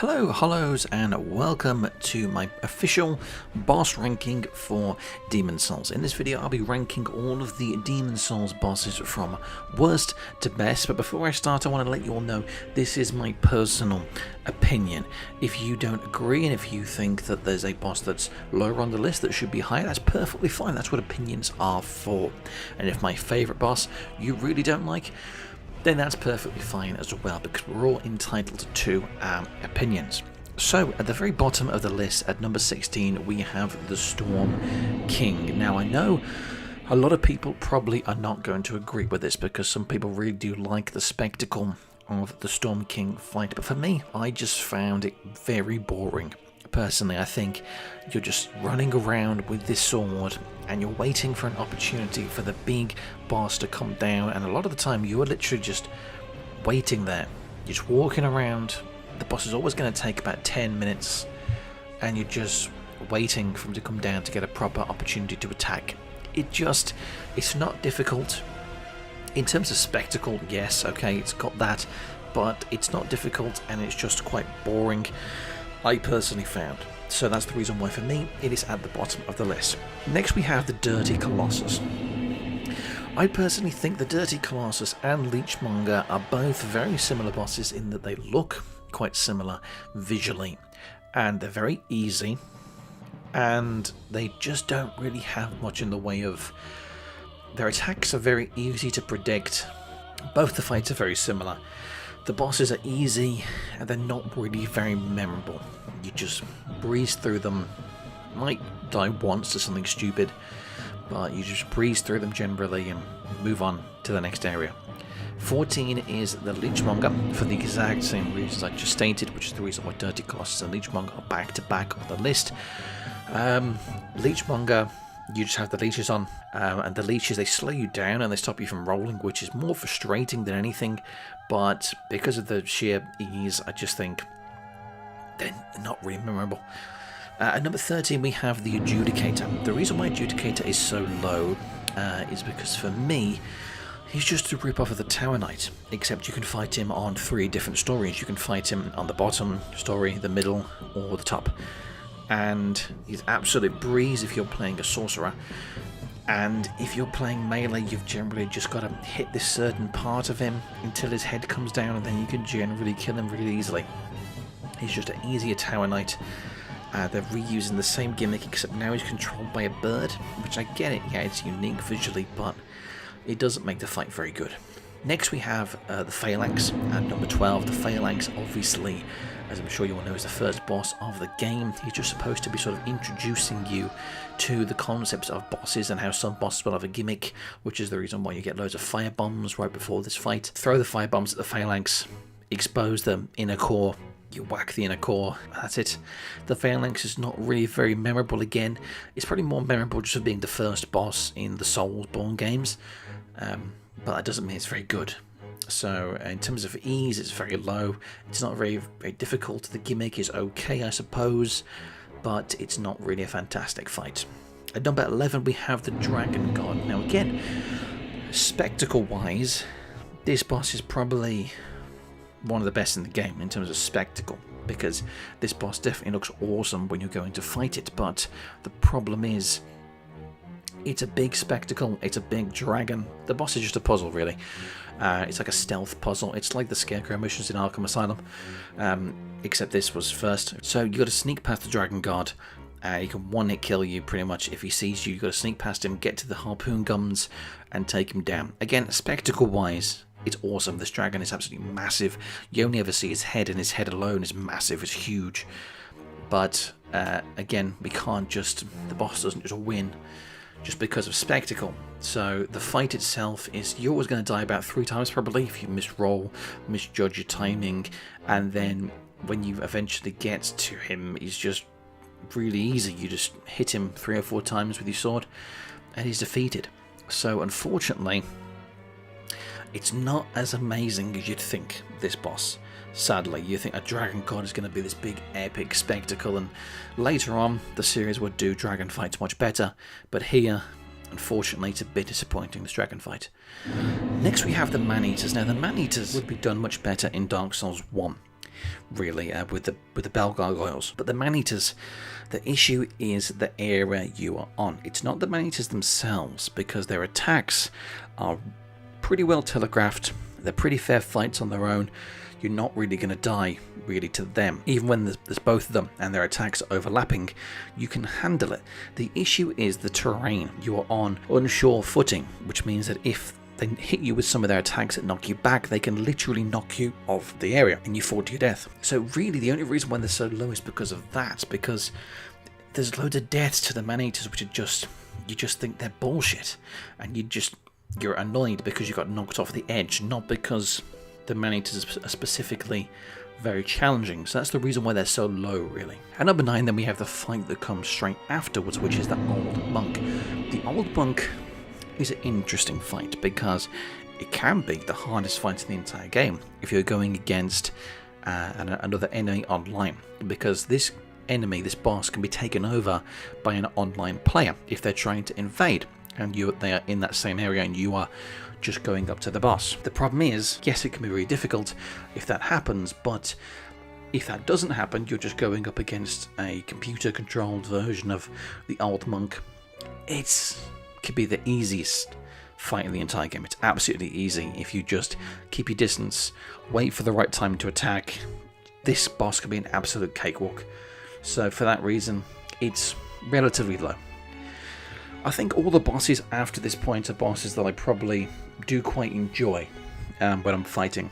Hello, hollows, and welcome to my official boss ranking for Demon Souls. In this video, I'll be ranking all of the Demon Souls bosses from worst to best. But before I start, I want to let you all know this is my personal opinion. If you don't agree, and if you think that there's a boss that's lower on the list that should be higher, that's perfectly fine. That's what opinions are for. And if my favourite boss you really don't like, then that's perfectly fine as well, because we're all entitled to our opinions. So, at the very bottom of the list, at number 16, we have the Storm King. Now, I know a lot of people probably are not going to agree with this, because some people really do like the spectacle of the Storm King fight, but for me, I just found it very boring. Personally, I think you're just running around with this sword and you're waiting for an opportunity for the big boss to come down, and a lot of the time you are literally just waiting there. You're just walking around. The boss is always going to take about 10 minutes and you're just waiting for him to come down to get a proper opportunity to attack. It's not difficult. In terms of spectacle, yes, okay, it's got that, but it's not difficult and it's just quite boring, I personally found. So that's the reason why for me it is at the bottom of the list. Next we have the Dirty Colossus. I personally think the Dirty Colossus and Leechmonger are both very similar bosses in that they look quite similar visually, and they're very easy, and they just don't really have much in the way of... Their attacks are very easy to predict. Both the fights are very similar. The bosses are easy and they're not really very memorable. You just breeze through them. Might die once to something stupid, but you just breeze through them generally and move on to the next area. 14 is the Leechmonger, for the exact same reasons I just stated, which is the reason why Dirty Colossus and Leechmonger are back to back on the list. Leechmonger, you just have the leeches on, and the leeches, they slow you down and they stop you from rolling, which is more frustrating than anything, but because of the sheer ease, I just think they're not really memorable. At number 13 we have the Adjudicator. The reason why Adjudicator is so low is because for me, he's just a rip-off of the Tower Knight, except you can fight him on 3 different stories. You can fight him on the bottom story, the middle, or the top. And he's absolute breeze if you're playing a sorcerer, and if you're playing melee, you've generally just got to hit this certain part of him until his head comes down, and then you can generally kill him really easily. He's just an easier Tower Knight. They're reusing the same gimmick, except now he's controlled by a bird, which I get it, yeah, it's unique visually, but it doesn't make the fight very good. Next we have the Phalanx at number 12. The Phalanx, obviously, as I'm sure you all know, is the first boss of the game. He's just supposed to be sort of introducing you to the concepts of bosses and how some bosses will have a gimmick, which is the reason why you get loads of fire bombs right before this fight. Throw the fire bombs at the Phalanx, expose the inner core, you whack the inner core, that's it. The Phalanx is not really very memorable again. It's probably more memorable just for being the first boss in the Soulsborne games, but that doesn't mean it's very good. So in terms of ease, it's very low. It's not very difficult. The gimmick is okay, I suppose, but it's not really a fantastic fight. At number 11 we have the Dragon God. Now again, spectacle-wise, this boss is probably one of the best in the game in terms of spectacle, because this boss definitely looks awesome when you're going to fight it, but the problem is it's a big spectacle, it's a big dragon. The boss is just a puzzle, really. It's like a stealth puzzle. It's like the Scarecrow missions in Arkham Asylum, except this was first. So you got to sneak past the Dragon Guard. He can one-hit kill you pretty much if he sees you. You got to sneak past him, get to the harpoon guns, and take him down. Again, spectacle-wise, it's awesome. This dragon is absolutely massive. You only ever see his head, and his head alone is massive. It's huge. But again, we can't just... The boss doesn't just win just because of spectacle. So the fight itself is, you're always going to die about 3 times probably if you misroll, misjudge your timing, and then when you eventually get to him, he's just really easy. You just hit him 3 or 4 times with your sword and he's defeated. So unfortunately, it's not as amazing as you'd think, this boss. Sadly, you think a Dragon God is going to be this big epic spectacle, and later on the series would do dragon fights much better, but here, unfortunately, it's a bit disappointing, this dragon fight. Next we have the Maneaters. Now the Maneaters would be done much better in Dark Souls 1. really, with the bell gargoyles. But the Maneaters, the issue is the area you are on. It's not the Maneaters themselves, because their attacks are pretty well telegraphed. They're pretty fair fights on their own. You're not really going to die, really, to them. Even when there's both of them and their attacks are overlapping, you can handle it. The issue is the terrain. You are on unsure footing, which means that if they hit you with some of their attacks that knock you back, they can literally knock you off the area and you fall to your death. So really, the only reason why they're so low is because of that, because there's loads of deaths to the Maneaters, which are just, you just think they're bullshit, and you're annoyed because you got knocked off the edge, not because the Maneaters are specifically very challenging. So that's the reason why they're so low, really. At number 9, then we have the fight that comes straight afterwards, which is the Old Monk. The Old Monk is an interesting fight because it can be the hardest fight in the entire game if you're going against another enemy online, because this enemy, this boss, can be taken over by an online player if they're trying to invade and they are in that same area and you are just going up to the boss. The problem is, yes, it can be really difficult if that happens, but if that doesn't happen, you're just going up against a computer-controlled version of the Old Monk. It could be the easiest fight in the entire game. It's absolutely easy if you just keep your distance, wait for the right time to attack. This boss can be an absolute cakewalk. So for that reason, it's relatively low. I think all the bosses after this point are bosses that I probably do quite enjoy when I'm fighting.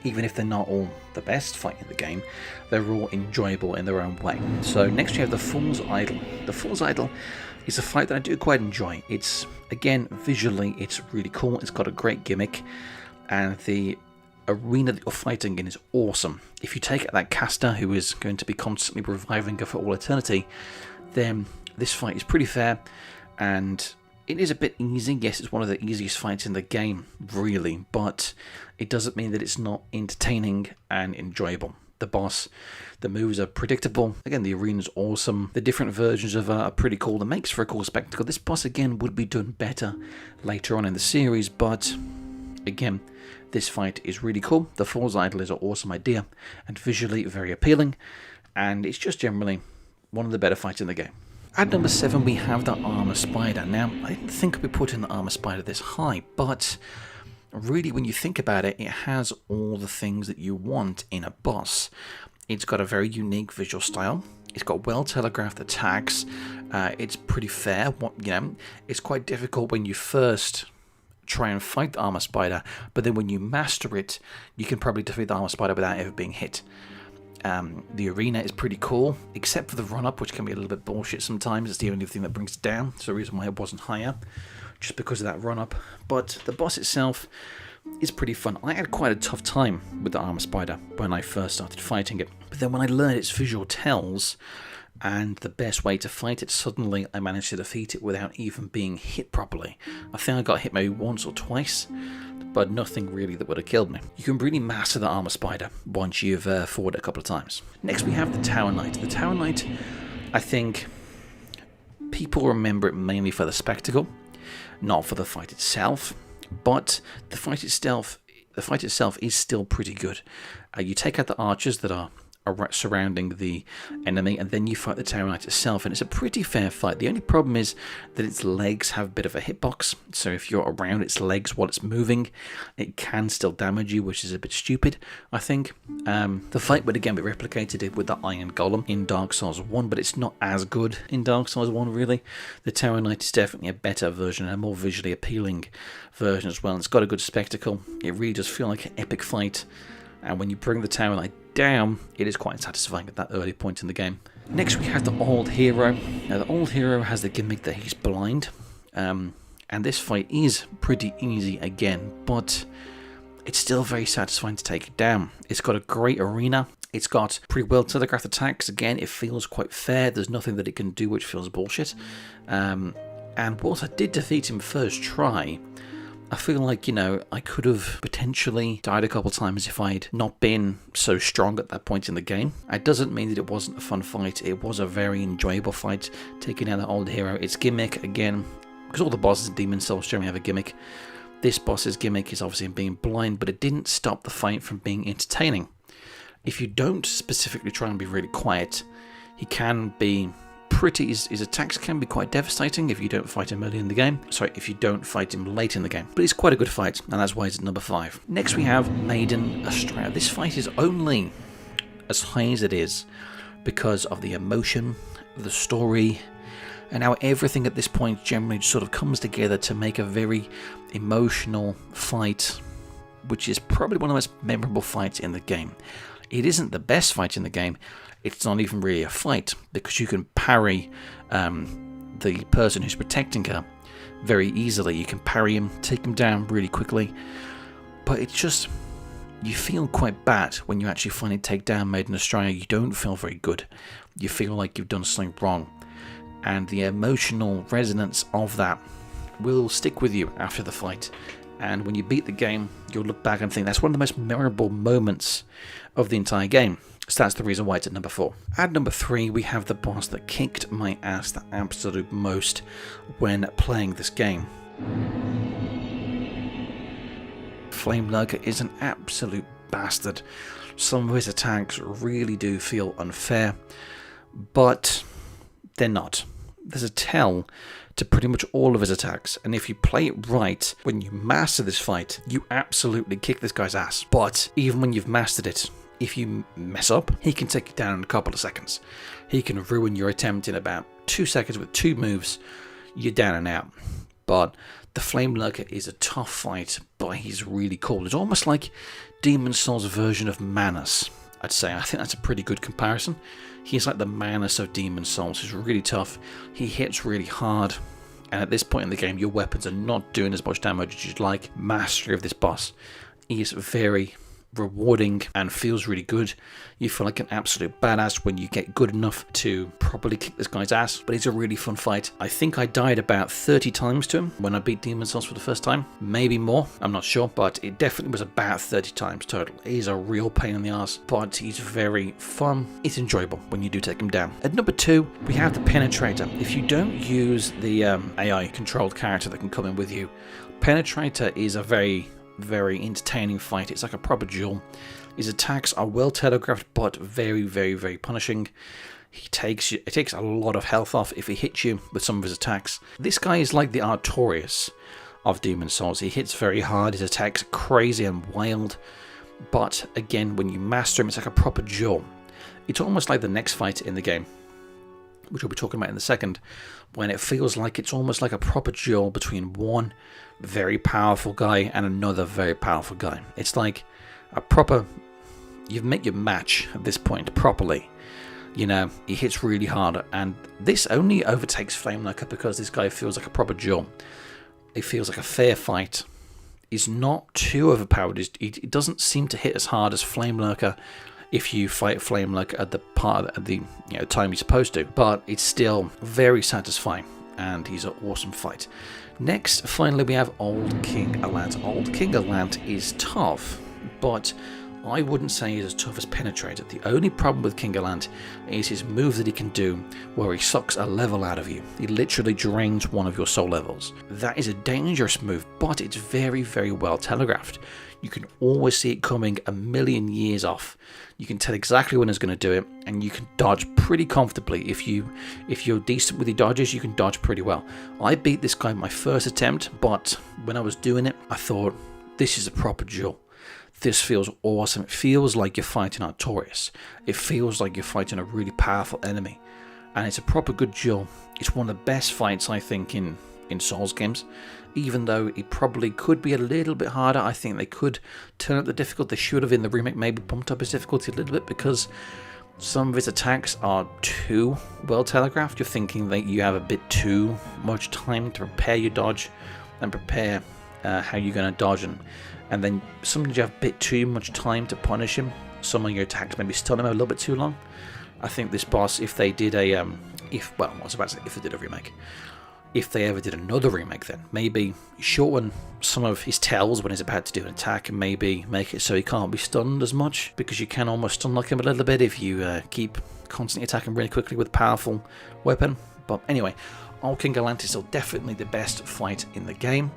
Even if they're not all the best fight in the game, they're all enjoyable in their own way. So next we have the Fool's Idol. The Fool's Idol is a fight that I do quite enjoy. It's, again, visually, it's really cool. It's got a great gimmick, and the arena that you're fighting in is awesome. If you take out that caster who is going to be constantly reviving her for all eternity, then this fight is pretty fair, and it is a bit easy. Yes, it's one of the easiest fights in the game, really, but it doesn't mean that it's not entertaining and enjoyable. The boss, the moves are predictable. Again, the arena's awesome. The different versions of her are pretty cool. It makes for a cool spectacle. This boss, again, would be done better later on in the series, but again, this fight is really cool. The Fool's Idol is an awesome idea and visually very appealing, and it's just generally one of the better fights in the game. At number 7, we have the Armor Spider. Now, I didn't think I'd be putting the Armor Spider this high, but really, when you think about it, it has all the things that you want in a boss. It's got a very unique visual style. It's got well-telegraphed attacks. It's pretty fair. It's quite difficult when you first try and fight the Armor Spider, but then when you master it, you can probably defeat the Armor Spider without ever being hit. The arena is pretty cool, except for the run-up, which can be a little bit bullshit sometimes. It's the only thing that brings it down. It's the reason why it wasn't higher, just because of that run-up. But the boss itself is pretty fun. I had quite a tough time with the Armor Spider when I first started fighting it. But then when I learned its visual tells and the best way to fight it, suddenly I managed to defeat it without even being hit properly. I think I got hit maybe once or twice, but nothing really that would have killed me. You can really master the Armor Spider once you've fought it a couple of times. Next we have the Tower Knight. The Tower Knight, I think people remember it mainly for the spectacle, not for the fight itself, but the fight itself is still pretty good. You take out the archers that are surrounding the enemy, and then you fight the Tower Knight itself, and it's a pretty fair fight. The only problem is that its legs have a bit of a hitbox, so if you're around its legs while it's moving, it can still damage you, which is a bit stupid, I think. The fight would again be replicated with the Iron Golem in Dark Souls 1, but it's not as good in Dark Souls 1, really. The Tower Knight is definitely a better version, and a more visually appealing version as well. It's got a good spectacle. It really does feel like an epic fight, and when you bring the Tower Knight down, it is quite satisfying at that early point in the game. Next we have the Old Hero. Now the Old Hero has the gimmick that he's blind, and this fight is pretty easy again, but it's still very satisfying to take it down. It's got a great arena. It's got pretty well telegraphed attacks. Again, it feels quite fair. There's nothing that it can do which feels bullshit. And whilst I did defeat him first try, I feel like, I could have potentially died a couple times if I'd not been so strong at that point in the game. It doesn't mean that it wasn't a fun fight. It was a very enjoyable fight, taking out the Old Hero. Its gimmick, again, because all the bosses in Demon Souls generally have a gimmick. This boss's gimmick is obviously being blind, but it didn't stop the fight from being entertaining. If you don't specifically try and be really quiet, he can be pretty, his attacks can be quite devastating if you don't fight him early in the game. Sorry, if you don't fight him late in the game. But he's quite a good fight, and that's why he's at number 5. Next we have Maiden, Astraea. This fight is only as high as it is because of the emotion, the story, and how everything at this point generally sort of comes together to make a very emotional fight, which is probably one of the most memorable fights in the game. It isn't the best fight in the game. It's not even really a fight because you can parry the person who's protecting her very easily. You can parry him, take him down really quickly, but it's just, you feel quite bad when you actually finally take down Maiden Astraea. You don't feel very good. You feel like you've done something wrong, and the emotional resonance of that will stick with you after the fight. And when you beat the game, you'll look back and think that's one of the most memorable moments of the entire game. So that's the reason why it's at number 4. At number 3, we have the boss that kicked my ass the absolute most when playing this game. Flamelurker is an absolute bastard. Some of his attacks really do feel unfair, but they're not. There's a tell to pretty much all of his attacks, and if you play it right, when you master this fight, you absolutely kick this guy's ass. But even when you've mastered it, if you mess up, he can take you down in a couple of seconds. He can ruin your attempt in about 2 seconds with 2 moves. You're down and out. But the Flamelurker is a tough fight, but he's really cool. It's almost like Demon Souls' version of Manus, I'd say. I think that's a pretty good comparison. He's like the Manus of Demon Souls. He's really tough. He hits really hard. And at this point in the game, your weapons are not doing as much damage as you'd like. Mastery of this boss is very rewarding and feels really good. You feel like an absolute badass when you get good enough to properly kick this guy's ass, but it's a really fun fight. I think I died about 30 times to him when I beat Demon Souls for the first time, maybe more, I'm not sure, but it definitely was about 30 times total. He's a real pain in the ass, but he's very fun. It's enjoyable when you do take him down. At number 2, we have the Penetrator. If you don't use the AI controlled character that can come in with you, Penetrator is a very entertaining fight. It's like a proper duel. His attacks are well telegraphed, but very punishing. It takes a lot of health off if he hits you with some of his attacks. This guy is like the Artorias of Demon Souls. He hits very hard. His attacks are crazy and wild, but again, when you master him, it's like a proper duel. It's almost like the next fight in the game, which we'll be talking about in a second, when it feels like it's almost like a proper duel between one very powerful guy and another very powerful guy. It's like a proper, you've met your match at this point properly. You know, he hits really hard, and this only overtakes Flamelurker because this guy feels like a proper duel. It feels like a fair fight. He's not too overpowered. It doesn't seem to hit as hard as Flamelurker if you fight Flamelurker at the time you're supposed to, but it's still very satisfying, and he's an awesome fight. Next, finally, we have Old King Allant. Old King Allant is tough, but I wouldn't say he's as tough as Penetrator. The only problem with King Allant is his move that he can do where he sucks a level out of you. He literally drains one of your soul levels. That is a dangerous move, but it's very well telegraphed. You can always see it coming a million years off. You can tell exactly when it's going to do it, and you can dodge pretty comfortably. If you're decent with your dodges, you can dodge pretty well. I beat this guy my first attempt, but when I was doing it, I thought, this is a proper duel. This feels awesome. It feels like you're fighting Artorias. It feels like you're fighting a really powerful enemy, and it's a proper good duel. It's one of the best fights, I think, in Souls games. Even though it probably could be a little bit harder, I think they could turn up the difficulty. They should have in the remake maybe bumped up his difficulty a little bit, because some of his attacks are too well telegraphed. You're thinking that you have a bit too much time to prepare your dodge and prepare how you're going to dodge him. And then sometimes you have a bit too much time to punish him. Some of your attacks maybe stun him a little bit too long. I think this boss, if they did a if they did a remake, if they ever did another remake, then maybe shorten some of his tells when he's about to do an attack, and maybe make it so he can't be stunned as much, because you can almost stun lock him a little bit if you keep constantly attacking really quickly with a powerful weapon. But anyway, Old King Allant is still definitely the best fight in the game.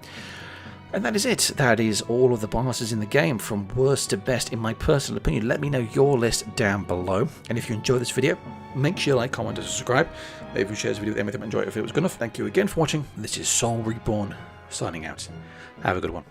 And that is it. That is all of the bosses in the game, from worst to best, in my personal opinion. Let me know your list down below. And if you enjoy this video, make sure you like, comment, and subscribe. Maybe you share this video with anyone that enjoyed it if it was good enough. Thank you again for watching. This is Soul Reborn, signing out. Have a good one.